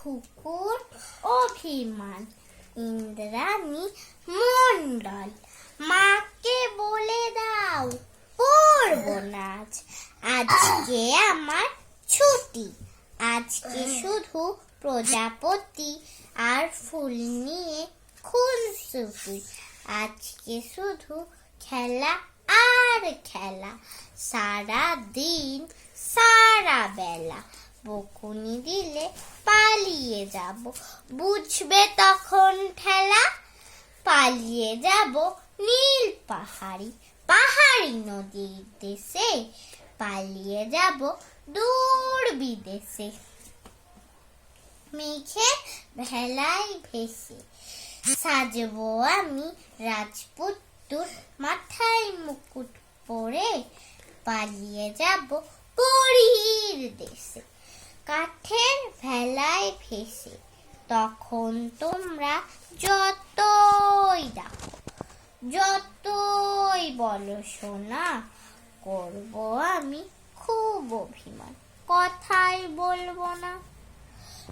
খুকুর অভিমান। ইন্দ্রাণী মণ্ডল, মাকে বলে দাও পড়বো নাচ, আজকে আমার ছুটি, আজকে শুধু প্রজাপতি আর ফুল নিয়ে খুনসুটি, আজকে শুধু খেলা আর খেলা, সারা দিন সারা বেলা, বকুনি দিলে পালিয়ে যাব, বুঝবে তখন ঠেলা, পালিয়ে যাব নীল পাহাড়ি পাহাড়ি নদীর দেশে, পালিয়ে যাব দূর বিদেশে, মেঘে ভেলায় ভেসে, সাজবো আমি রাজপুত্তুর, মাথায় মুকুট পরে, পালিয়ে যাব পরীর দেশে, কাঠের ভেলায় ভেসে, তখন তোমরা যতই ডাকো, যতই বলো সোনা, করবো আমি খুব অভিমান, কথাই বলবো না।